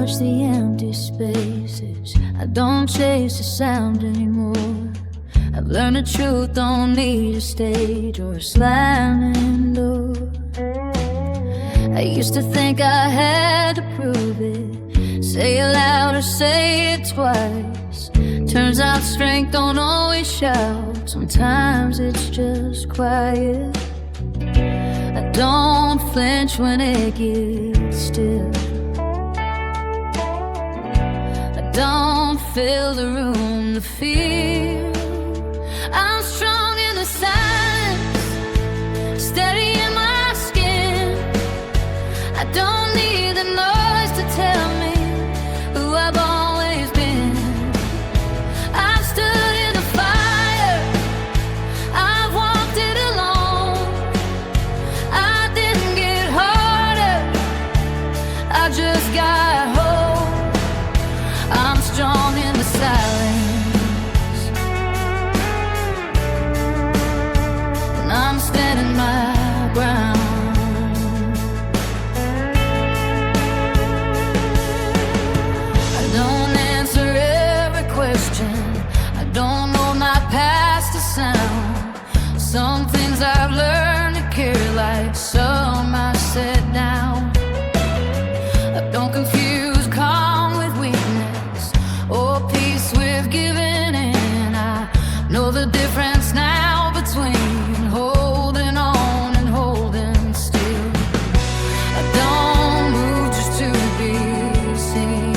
watch the empty spaces. I don't chase the sound anymore. I've learned the truth don't need a stage or a slamming door. I used to think I had to prove it, say it loud or say it twice. Turns out strength don't always shout, sometimes it's just quiet. I don't flinch when it gets still. I don't fill the room to fear. I'm strong in the silence, steady in my skin. I don't need the noise to tell me who I've always been. I've stood in the fire, I've walked it alone. I didn't get harder, I just got hope. I'm strong in the silence, and I'm standing my ground. I don't know my past to sound. Some things I've learned to carry like some I set down. I don't confuse calm with weakness or peace with giving in. I know the difference now between holding on and holding still. I don't move just to be seen.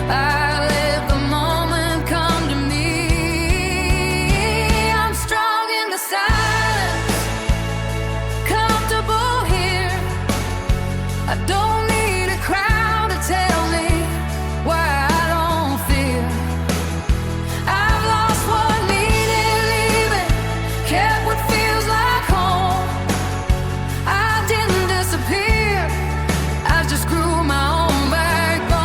I let the moment come to me. I'm strong in the silence, comfortable here. I don't need a crowd to tell me why I don't fear. I've lost what needed leaving, kept what feels like home. I didn't disappear, I just grew my own backbone.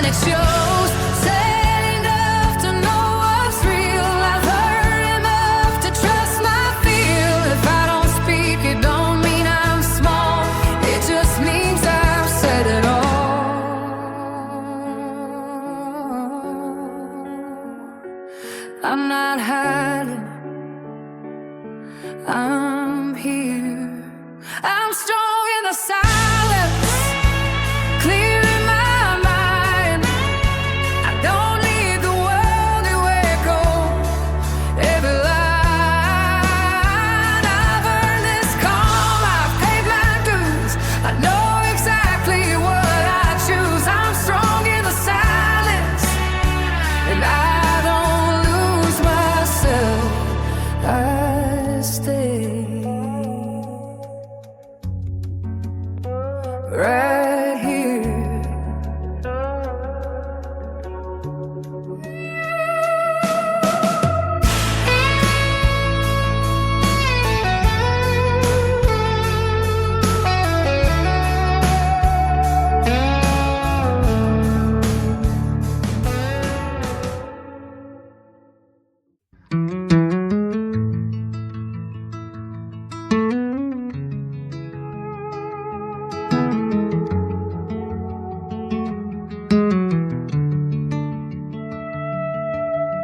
It shows, said enough to know what's real. I've heard enough to trust my feel. If I don't speak, it don't mean I'm small. It just means I've said it all. I'm not hiding, I'm here. I'm strong in the silence, clear in my mind. I don't need the world to echo every line. I've earned this calm, I've paid my dues. I know exactly what I choose. I'm strong in the silence, and I don't lose myself. I stay right here.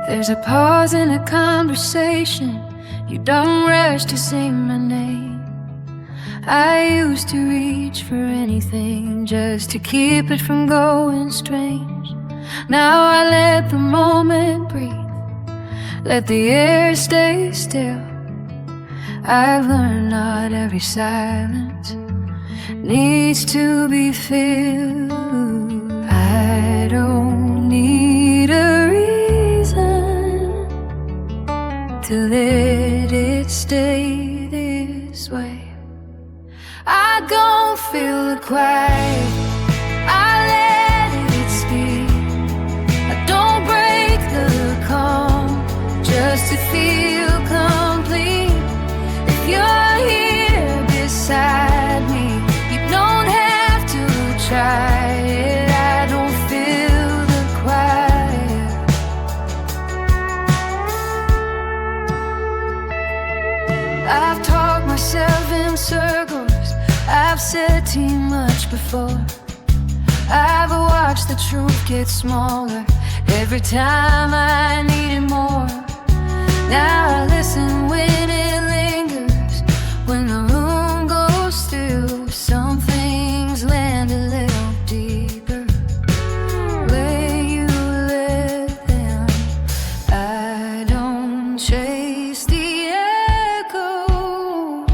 There's a pause in a conversation. You don't rush to say my name. I used to reach for anything just to keep it from going strange. Now I let the moment breathe, let the air stay still. I've learned not every silence needs to be filled. I don't need a reason to let it stay this way. I don't feel the quiet, I let it speak. I don't break the calm just to feel complete. If you're here beside me, you don't have to try it. I don't feel the quiet, I've talked myself in circles, I've said too much before. I've watched the truth get smaller every time I needed more. Now I listen when it lingers, when the room goes still. Some things land a little deeper where you let them. I don't chase the echo,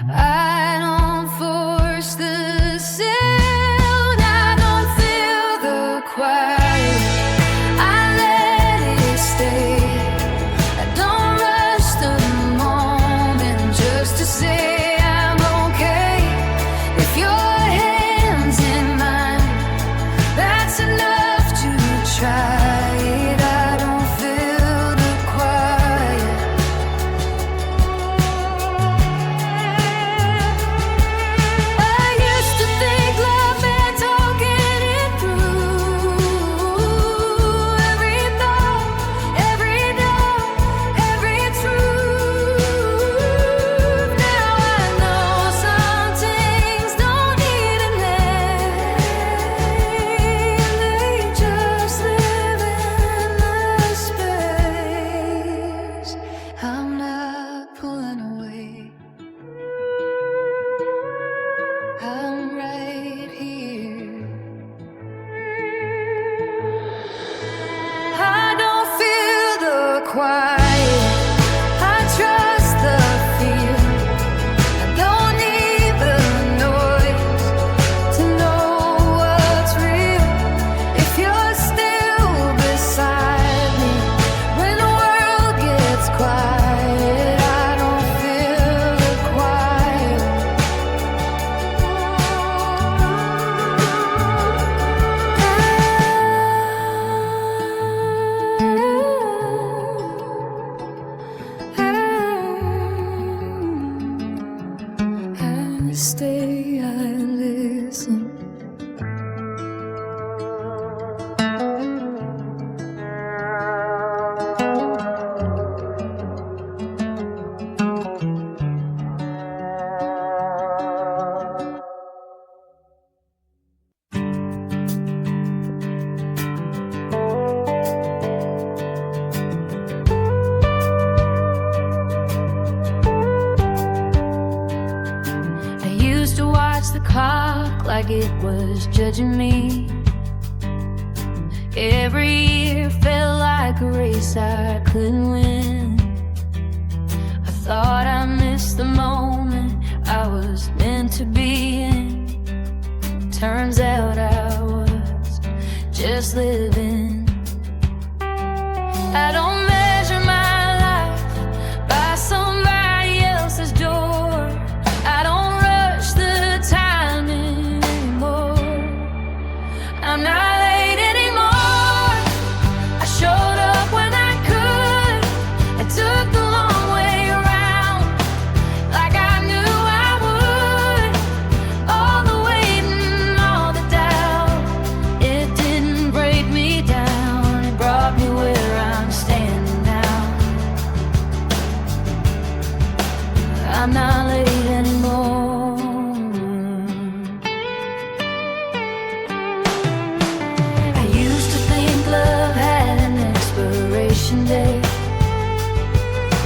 I don't force the sound, I don't feel the quiet, I let it stay. I don't rush the moment just to say I'm okay. If your hand's in mine, that's enough to try it. I don't feel the quiet. I used to think love meant talking it through, every thought, every doubt, every truth. Now I know some things don't need a name, they just live in the space. I'm not pulling away, I'm right here. I don't feel the quiet, I trust the feel. I don't need the noise to know what's real. If you're still beside me when the world gets quiet, I don't feel the quiet. I stay, I listen. I used to watch the clock like it was judging me. Every year felt like a race I couldn't win. I thought I missed the moment I was meant to be in. Turns out I was just living. I don't measure my life by somebody else's door. I don't rush the timing anymore. I'm not late anymore. I showed up when I could. I took the long way around like I knew I would. All the waiting, all the doubt, it didn't break me down. It brought me where I'm standing now. I'm not late anymore. I used to think love had an expiration date,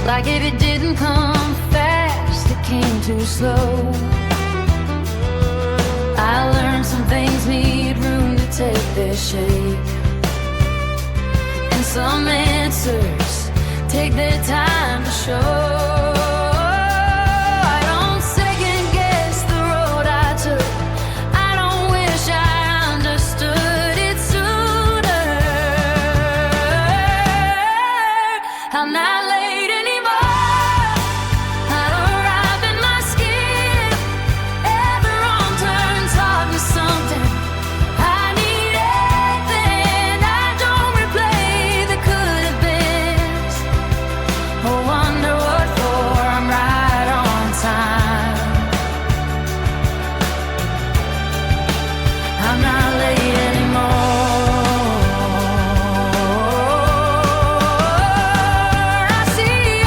like if it didn't come fast, it came too slow. I learned some things need room to take their shape, and some answers take their time to show. I don't second guess the road I took. I don't wish I understood it sooner. I'm not late anymore. I'd arrive in my skin. Every wrong turn taught me something. I need anything. I don't replay the could have beens. Oh, wonder what for. I'm right on time. I'm not late anymore. I see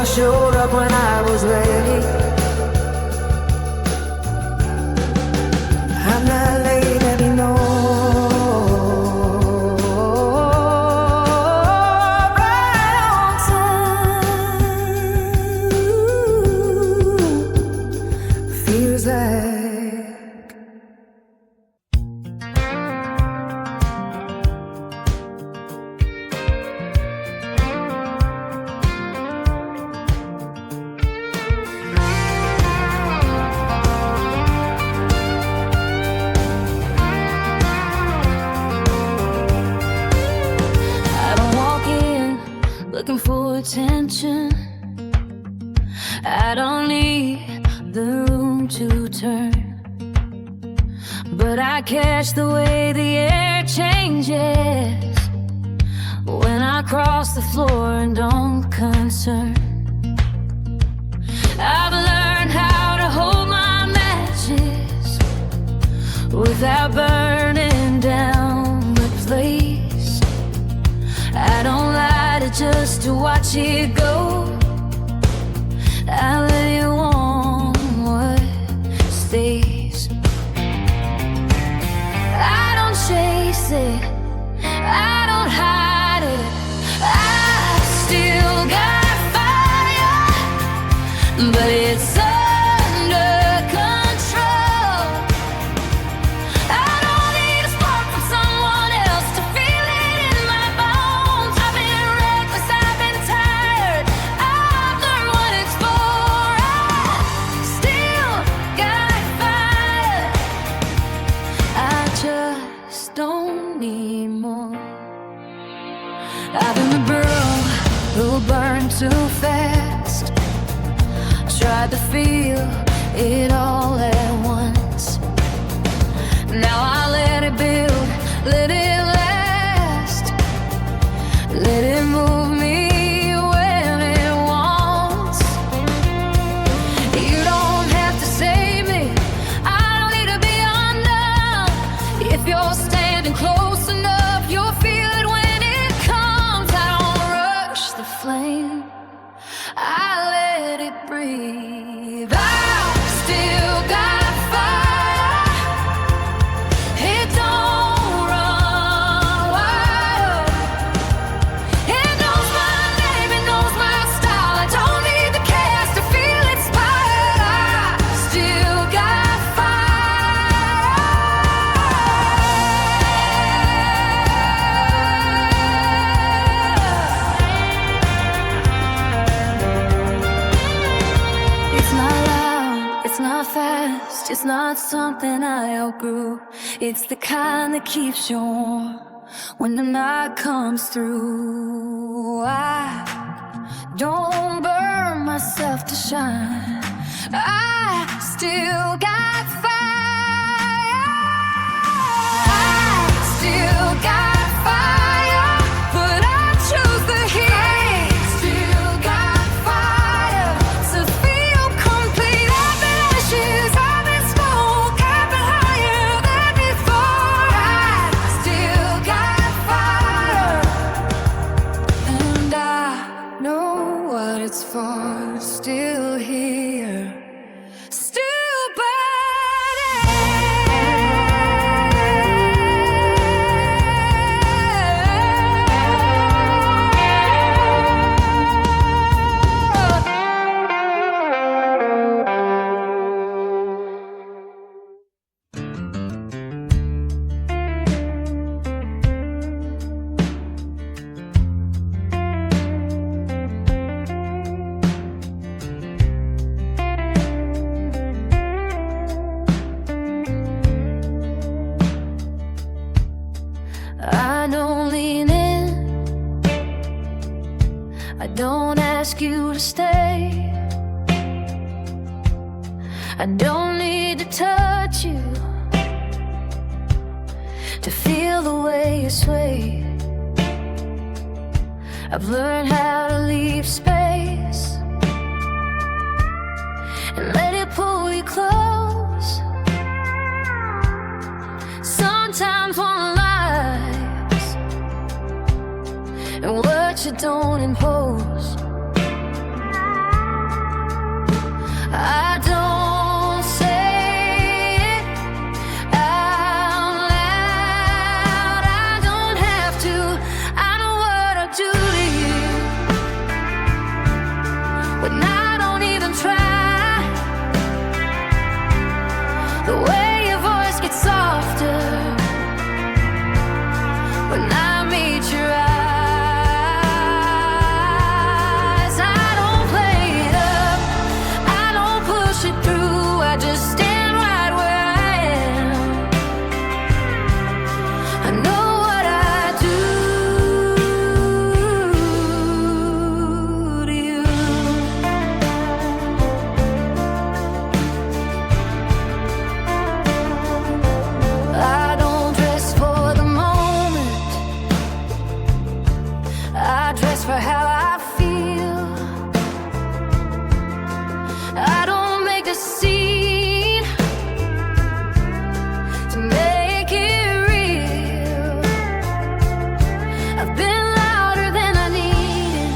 I showed up when I was ready. I'm not late anymore. Right on time. Feels like looking for attention. I don't need the room to turn, but I catch the way the air changes when I cross the floor and don't concern. I've learned how to hold my matches without burning down the place. I don't light it just to watch it go. I let it warm what stays. I don't chase it, I don't hide it. I still got fire, but it's under control. I don't need a spark from someone else to feel it in my bones. I've been reckless, I've been tired, I've learned what it's for. I still got fire, I just don't need more. I've been the girl who burned too fast, tried to feel it all at once. Now I let it build, let it last, let it move me when it wants. You don't have to save me, I don't need to be undone. If you're standing close enough, you'll feel it when it comes. I don't rush the flame, I let it breathe. I've still got fire, it don't run wild. It knows my name, it knows my style. I don't need the chaos to feel inspired. I still got fire. It's not loud, it's not fast, it's not something I outgrew. It's the kind that keeps you warm when the night comes through. I don't burn myself to shine, I still got fire. I still got fire, but I choose the heat. I still got fire to feel complete. I've been ashes, I've been smoke, I've been higher than before. I still got fire, and I know what it's for. Still here, still burning. I don't lean in, I don't ask you to stay. I don't need to touch you to feel the way you sway. I've learned how to leave space and let it pull you close. Sometimes one lies and what you don't impose. The way your voice gets softer when I meet your eyes. I don't play it up, I don't push it through, I just stand right where I am. I know what I do to you. I don't dress for the moment, I dress for how I feel. I don't make a scene to make it real. I've been louder than I needed.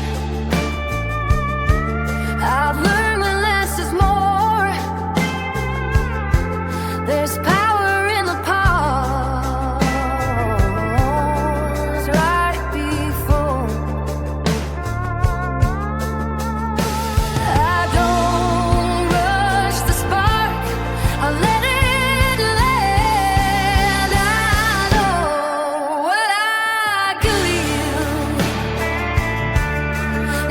I've learned when less is more. There's power in the pause right before. I don't rush the spark, I let it land. I know what I could use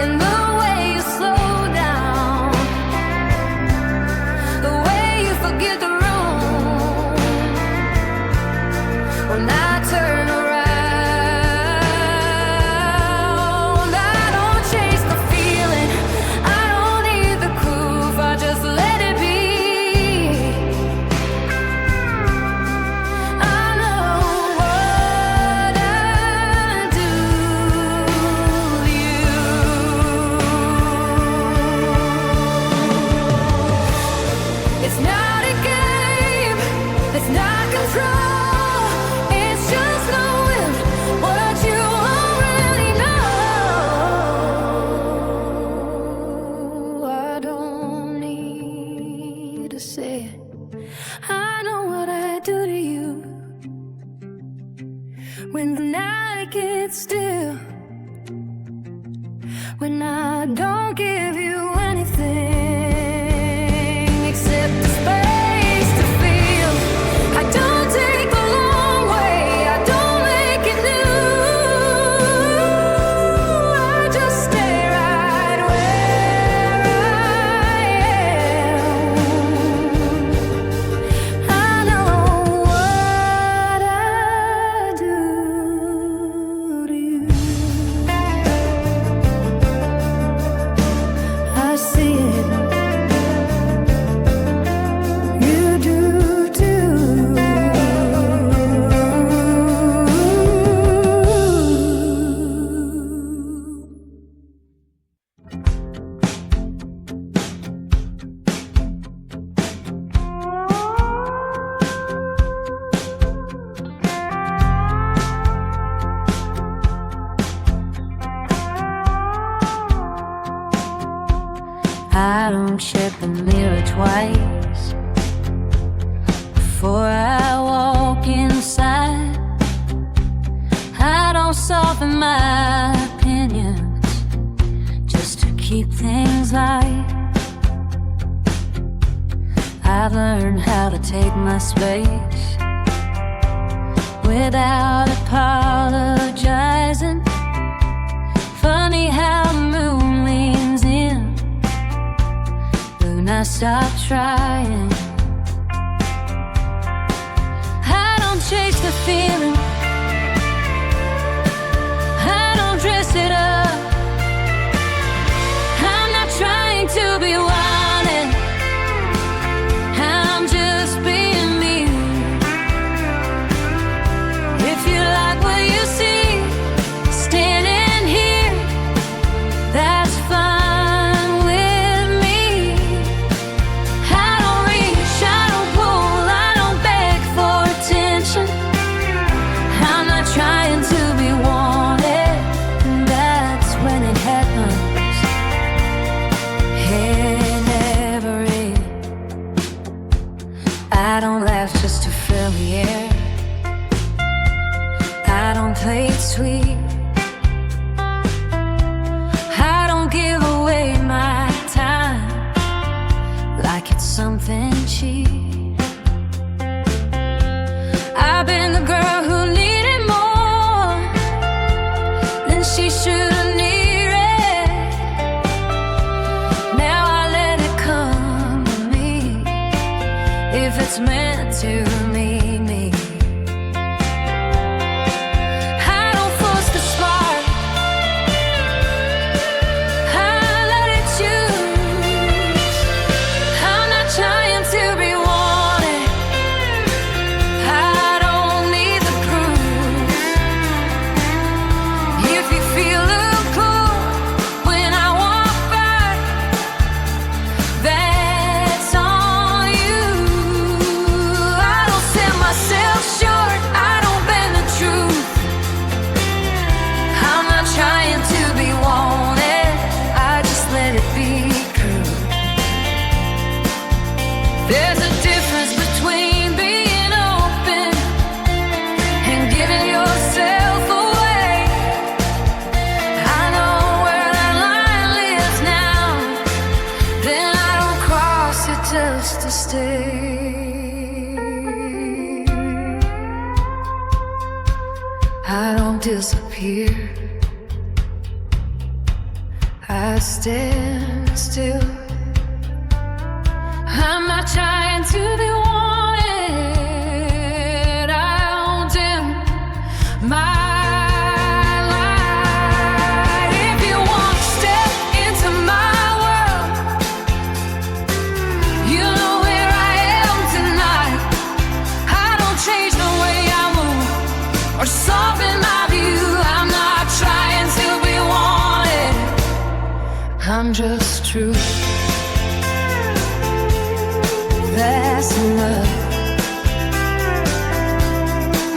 in the way you slow down, the way you forget the room when I turn around. I don't chase the feeling, I don't need the proof, I just let it be. I know what I do to you. It's not a game, it's not control, it's just knowing what you already know. I don't need to say it, I know what I do to you. When the night gets still, when I don't give you anything except the space to feel. I don't take the long way, I don't make it new, I just stay right where I am. I know what I do to you. I see it, you do too. I don't check the mirror twice before I walk inside. I don't soften my opinions just to keep things light. I've learned how to take my space without apologizing. Funny how the moon leans in when I stop trying. I don't chase the feeling, I don't dress it up. I'm not trying to be wanted, I'm just being me. If you like what you see standing here, that's fine with me. I don't reach, I don't pull, I don't beg for attention. I'm not trying to be wanted, and that's when it happens. It never is. I don't laugh just to fill the air, I don't play it sweet, I don't give away my time like it's something cheap. that's meant to meet me. I don't force the spark, I let it choose. I'm not trying to be wanted, I don't need the proof. If you feel the pull when I walk by, that's on you. I don't sell myself short, I don't bend the truth. I'm not trying to be wanted, I just let it be true. There's a difference between being open and giving yourself away. I know where that line lives now, then I don't cross it just to stay. I don't disappear, I stand still. I'm not trying to be wanted, I don't dim my light. If you want to step into my world, you know where I am tonight. I don't change the way I move or soften my view. I'm not trying to be wanted, I'm just true. That's enough.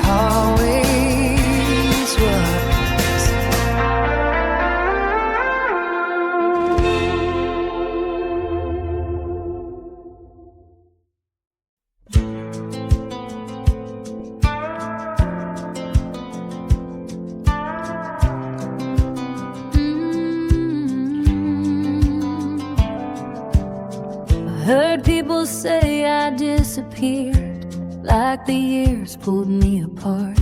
Always was. I heard people say I disappeared, like the years pulled me apart,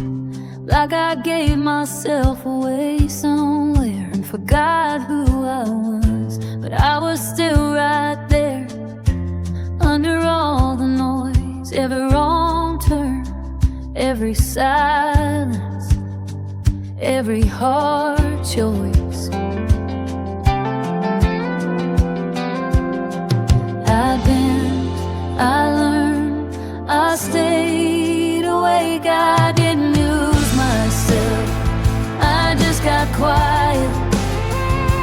like I gave myself away somewhere and forgot who I was. But I was still right there, under all the noise, every wrong turn, every silence, every hard choice. I bent, I learned, I stayed awake, I didn't lose myself, I just got quiet,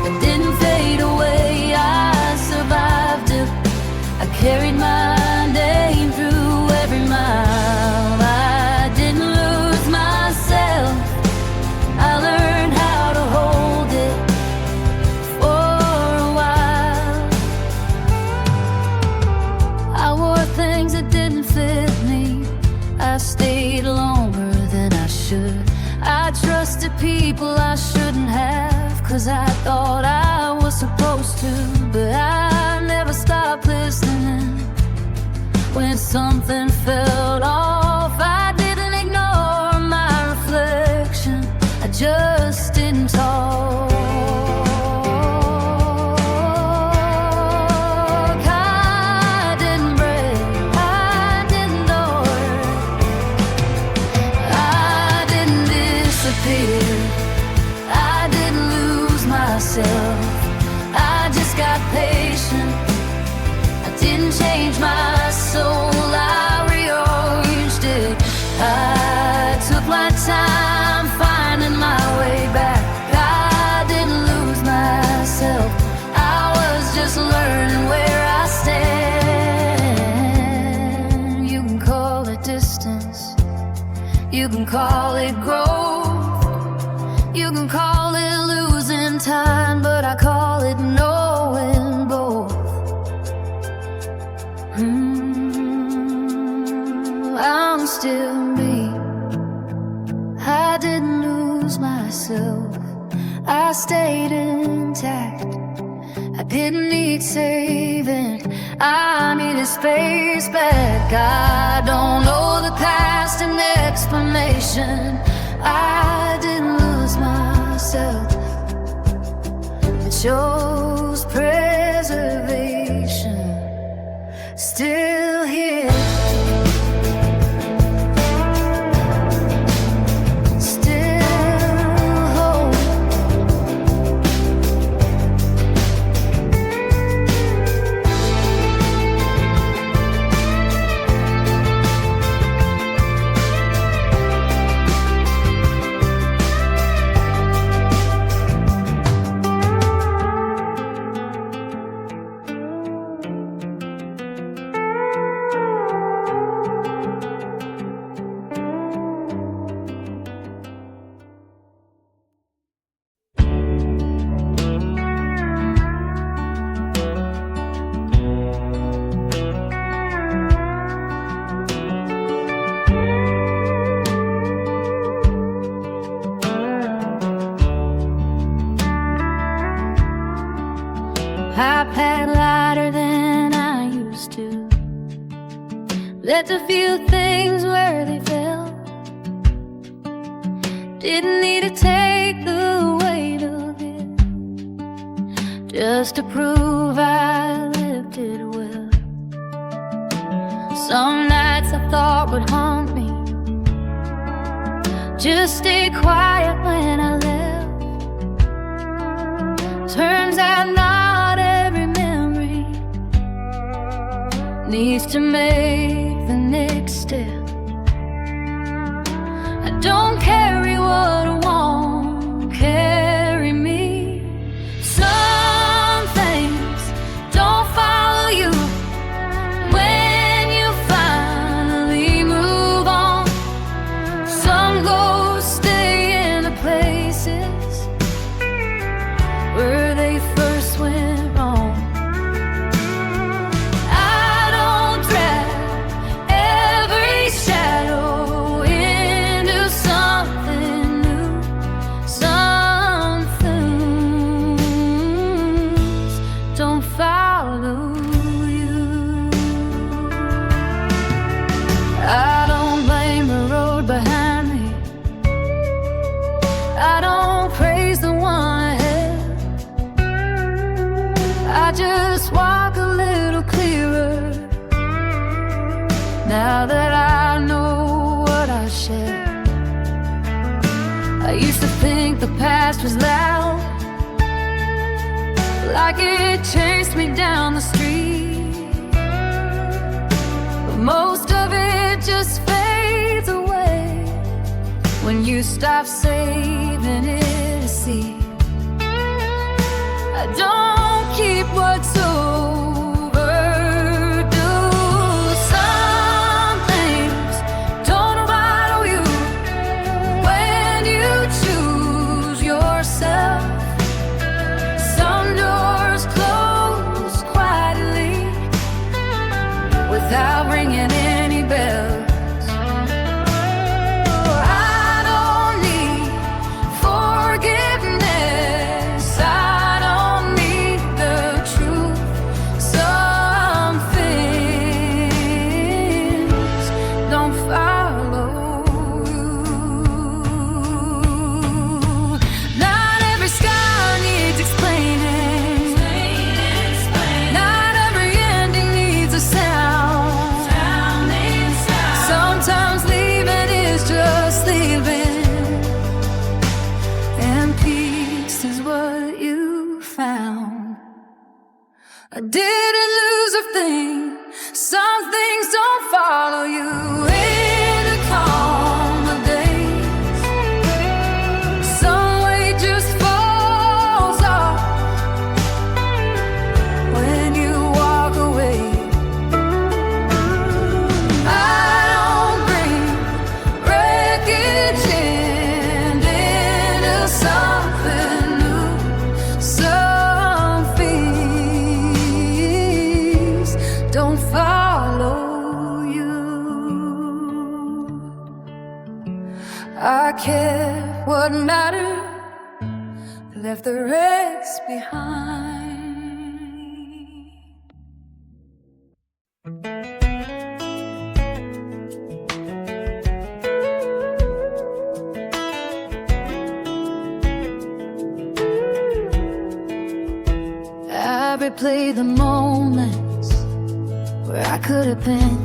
I didn't fade away, I survived it, I carried my name through every mile, I didn't lose myself, I learned how to hold it for a while. I wore things that didn't fit me, I stayed longer than I should, I trusted people I shouldn't have, 'cause I thought I was supposed to. But I never stopped listening when something felt off. I didn't ignore my reflection, I just didn't talk. I didn't break, I didn't door, I didn't disappear, I didn't lose myself, I just got patient, I didn't change my soul, I rearranged it, I took my time finding my way back, I didn't lose myself, I was just learning where I stand. You can call it distance, you can call it growth, you can call it losing time, but I call it knowing both. I'm still me, I didn't lose myself, I stayed intact, I didn't need saving, I needed space back. I don't know the past and explanation, I didn't lose myself, I chose preservation, still here. had to feel things where they fell. Didn't need to take the weight of it just to prove I lived it well. Some nights I thought would haunt me, just stay quiet when I left. Turns out not every memory needs to make the next step. I don't carry what won't carry me. Some things don't follow you when you finally move on. Some ghosts stay in the places where they first went wrong. I don't drag every shadow into something new. Some things don't follow you. I don't blame the road behind me. I don't praise the one ahead. I just walk a little clearer now that I know what I share. I used to think the past was loud, like it chased me down the street, but most of it just fades away when you stop saving it to see. I don't keep what's overdue. Some things don't follow you when you choose yourself. Some doors close quietly without ringing any bells. I don't need forgiveness. I don't need the truth. Some things don't follow you. Not every scar needs explaining. Not every ending needs a sound. Sometimes leaving is just leaving, and peace is what you found. I didn't lose a thing. Some things don't follow you in the calm of days. Some weight just falls off when you walk away. I don't bring wreckage into something new. Some things don't follow you. I kept what mattered, left the rest behind. I replay the moments where I could have been,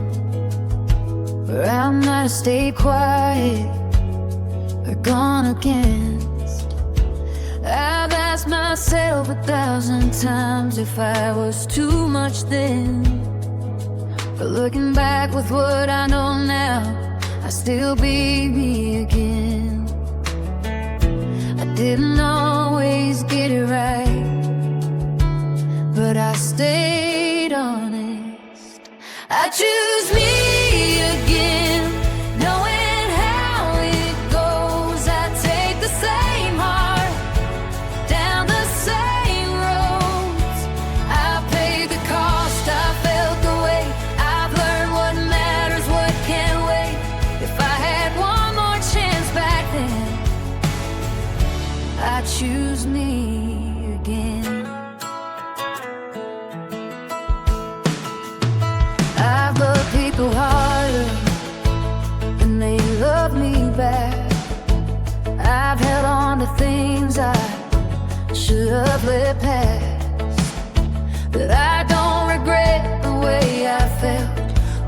where I might have stayed quiet or gone against. I've asked myself 1,000 times if I was too much then, but looking back with what I know now, I still be me again. I didn't always get it right, but I stayed honest. I choose me again, knowing how it goes. I take the same heart down the same roads. I paid the cost, I felt the weight. I've learned what matters, what can't wait. If I had one more chance back then, I choose me again. I've loved people things I should have let pass. But I don't regret the way I felt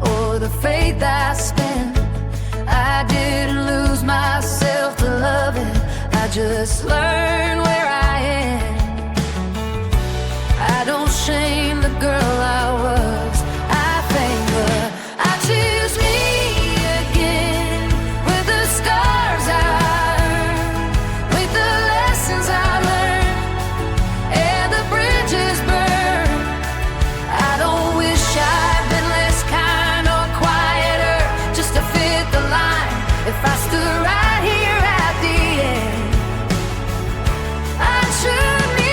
or the faith I spent. I didn't lose myself to love it, I just learned where I am. I don't shame the girl I was, I thank her. I choose me again, with the scars I earned, with the lessons I learned, and the bridges burned. I don't wish I'd been less kind or quieter, just to fit the line. If I stood right here at the end, I'd choose me.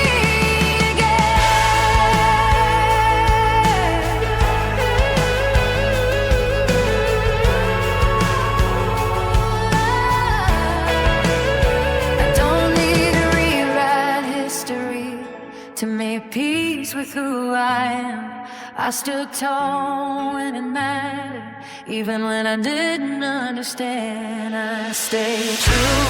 To make peace with who I am, I stood tall when it mattered. Even when I didn't understand, I stayed true.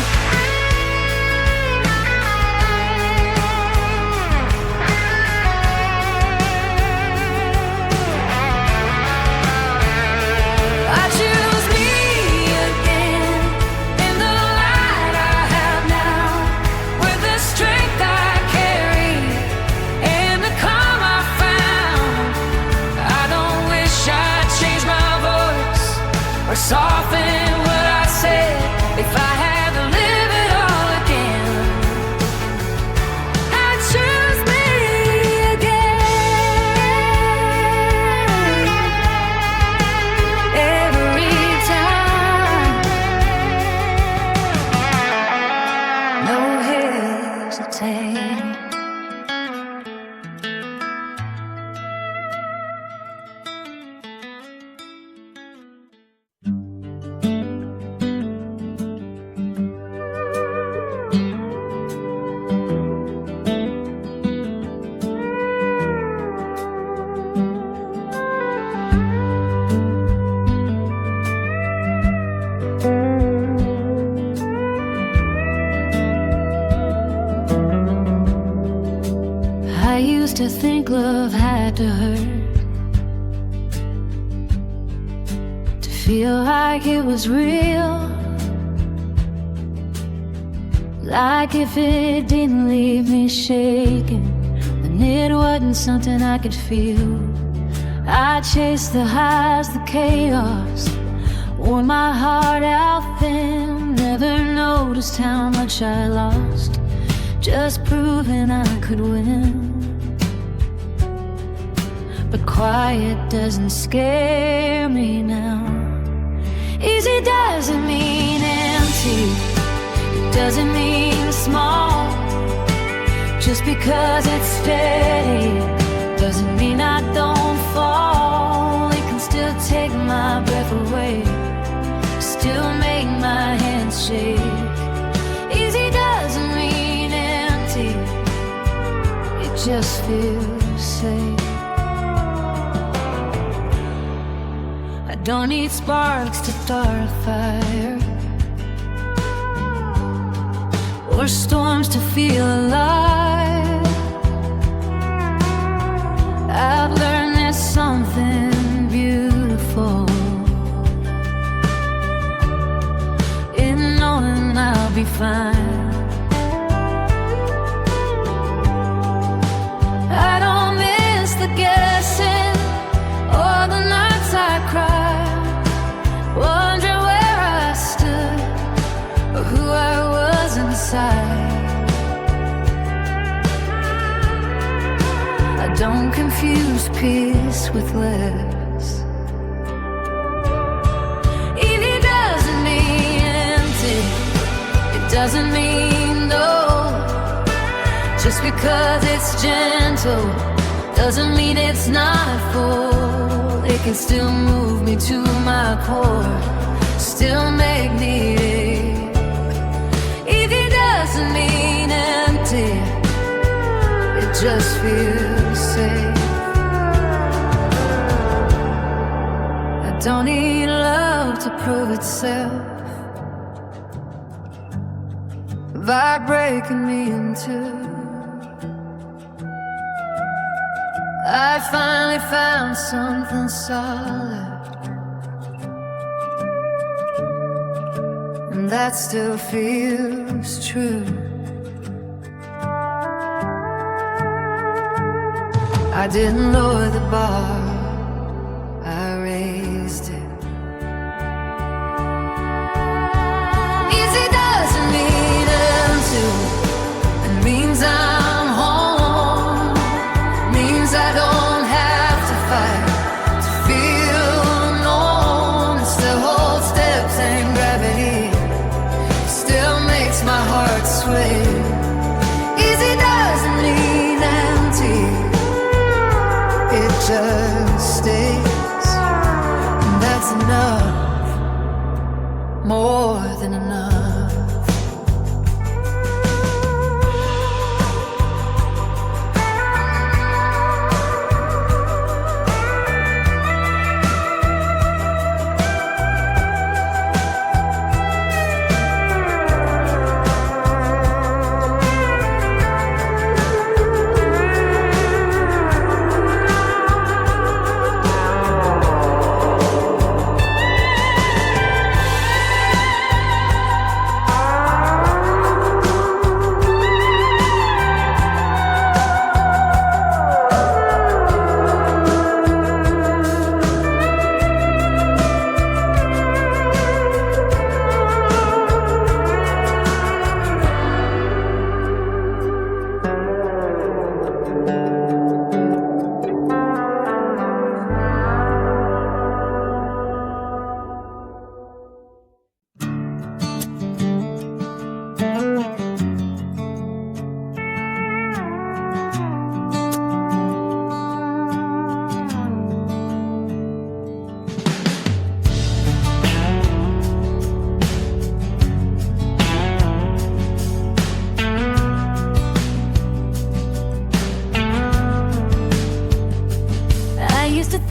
I choose me again, in the light I have now, with the strength I carry and the calm I found. I don't wish I'd change my voice or soften what I said. If I had to live it all again, I'd choose me again. Every time, no hesitating. I used to think love had to hurt, to feel like it was real, like if it didn't leave me shaking, then it wasn't something I could feel. I chased the highs, the chaos, wore my heart out thin, never noticed how much I lost, just proving I could win. But quiet doesn't scare me now. Easy doesn't mean empty, it doesn't mean small. Just because it's steady doesn't mean I don't fall. It can still take my breath away, still make my hands shake. Easy doesn't mean empty, it just feels safe. I don't need sparks to start a fire, or storms to feel alive. I've learned there's something beautiful in knowing I'll be fine. I don't miss the guessing or the nights I cried, wondering where I stood or who I was inside. I don't confuse peace with less. Easy doesn't mean empty, it doesn't mean no. Just because it's gentle doesn't mean it's not full. It can still move me to my core, still make me ache. Easy doesn't mean empty, it just feels safe. I don't need love to prove itself. by breaking me in two. I finally found something solid, and that still feels true. I didn't lower the bar, I raised it. Easy doesn't mean empty. It means I'm home. Means I don't have to fight to feel known. It still holds steps and gravity. It still makes my heart sway. Easy doesn't mean empty. It just stays, and that's enough, more than enough.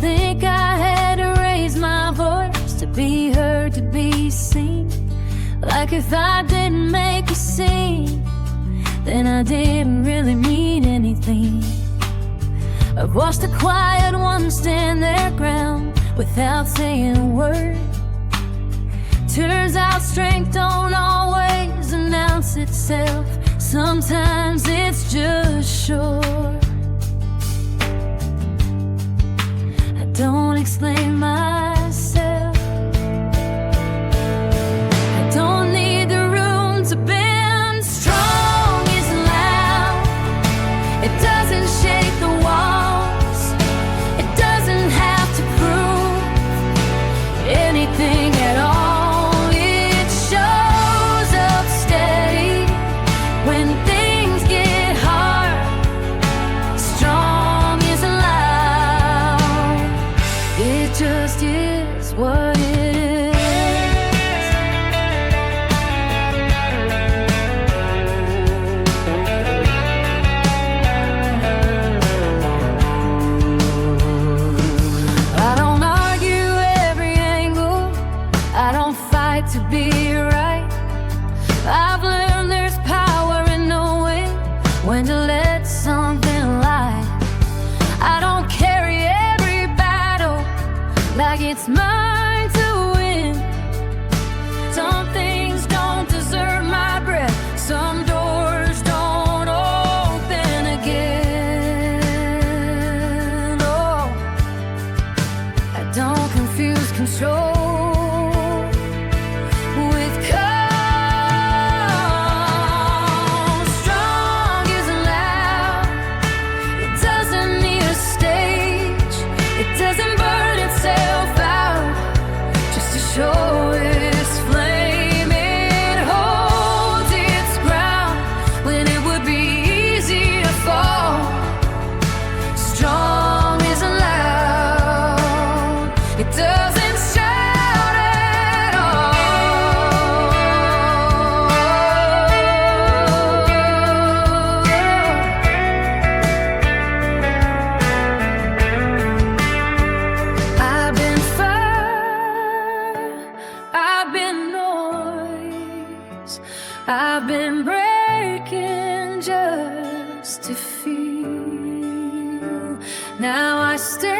Think I had to raise my voice to be heard, to be seen. Like if I didn't make a scene, then I didn't really mean anything. I've watched the quiet ones stand their ground without saying a word. Turns out strength don't always announce itself. Sometimes it's just short. Don't explain myself. I don't need the room to bend. Strong isn't loud. It doesn't shake the walls. It doesn't have to prove anything at all. It shows up steady when things get hard. Strong isn't loud. It just is what it is. I don't argue every angle. I don't fight to be right. I've learned there's power in knowing when to let something lie. I don't carry every battle like it's mine to win. Some things don't deserve my breath. Some doors don't open again. Oh, I don't confuse control with calm. Strong isn't loud. It doesn't need a stage. It doesn't burn itself out just to show its flame. It holds its ground when it would be easy to fall. Strong isn't loud. It doesn't shout at all. I've been fire, I've been noise. I've been breaking just to feel. Now I stand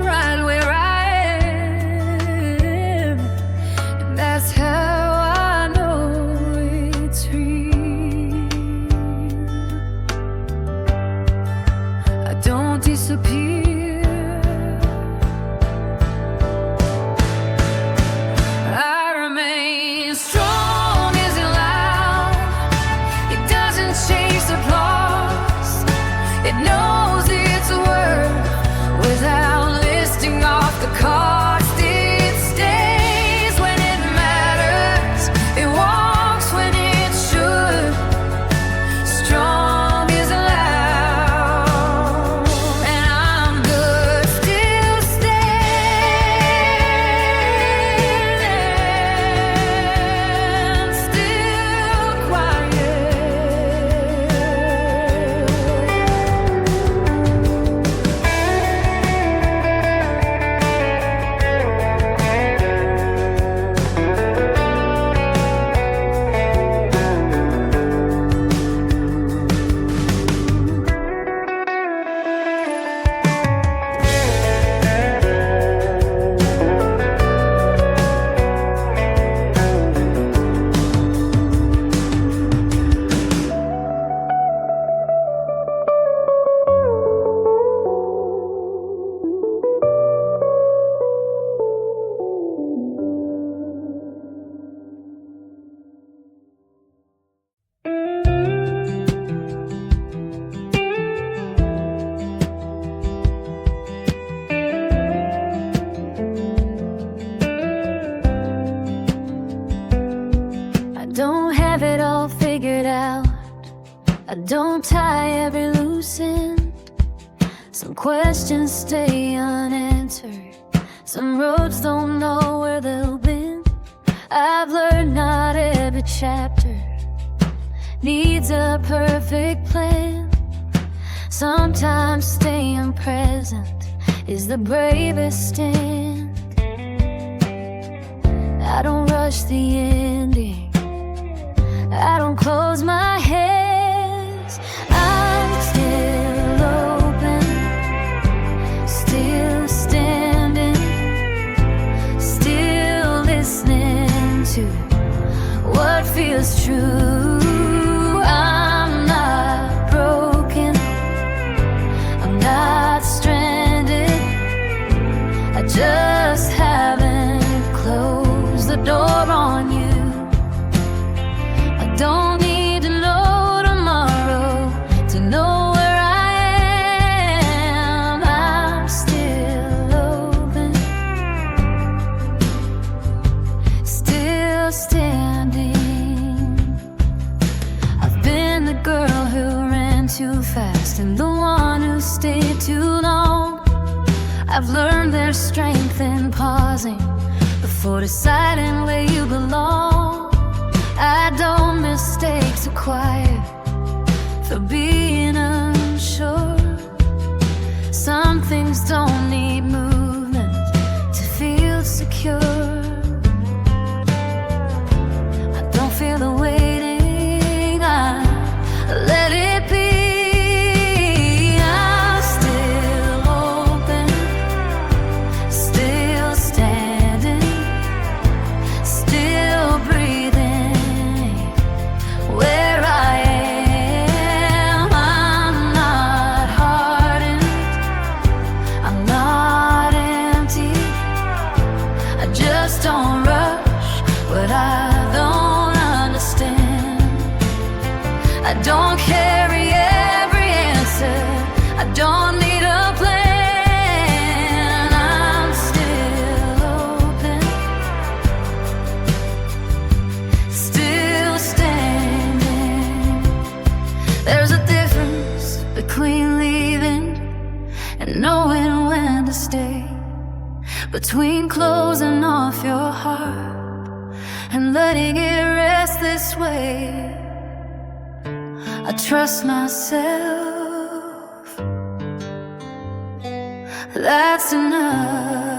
right where I am, and that's how I know it's real. I don't disappear. I don't tie every loose end. Some questions stay unanswered. Some roads don't know where they'll bend. I've learned not every chapter needs a perfect plan. Sometimes staying present is the bravest stand. I don't rush the ending, I don't close my hands. I'm still open, still standing, still listening to what feels true. I'm not broken, I'm not stranded, I just haven't closed the door on you. I don't need to know tomorrow to know where I am. I'm still open, still standing. I've been the girl who ran too fast and the one who stayed too long. I've learned there's strength in pausing before deciding where you belong. I don't mistake the quiet for being unsure. Some things don't need movement to feel secure. I don't feel the waiting, I let it be. I'm still open, still standing, still breathing. Where I am, I'm not hardened, I'm not empty. I just don't rush what I don't understand. I don't carry every answer, I don't need a plan. I'm still open, still standing. There's a difference between leaving and knowing when to stay, between closing off your heart and letting it rest this way. I trust myself, that's enough.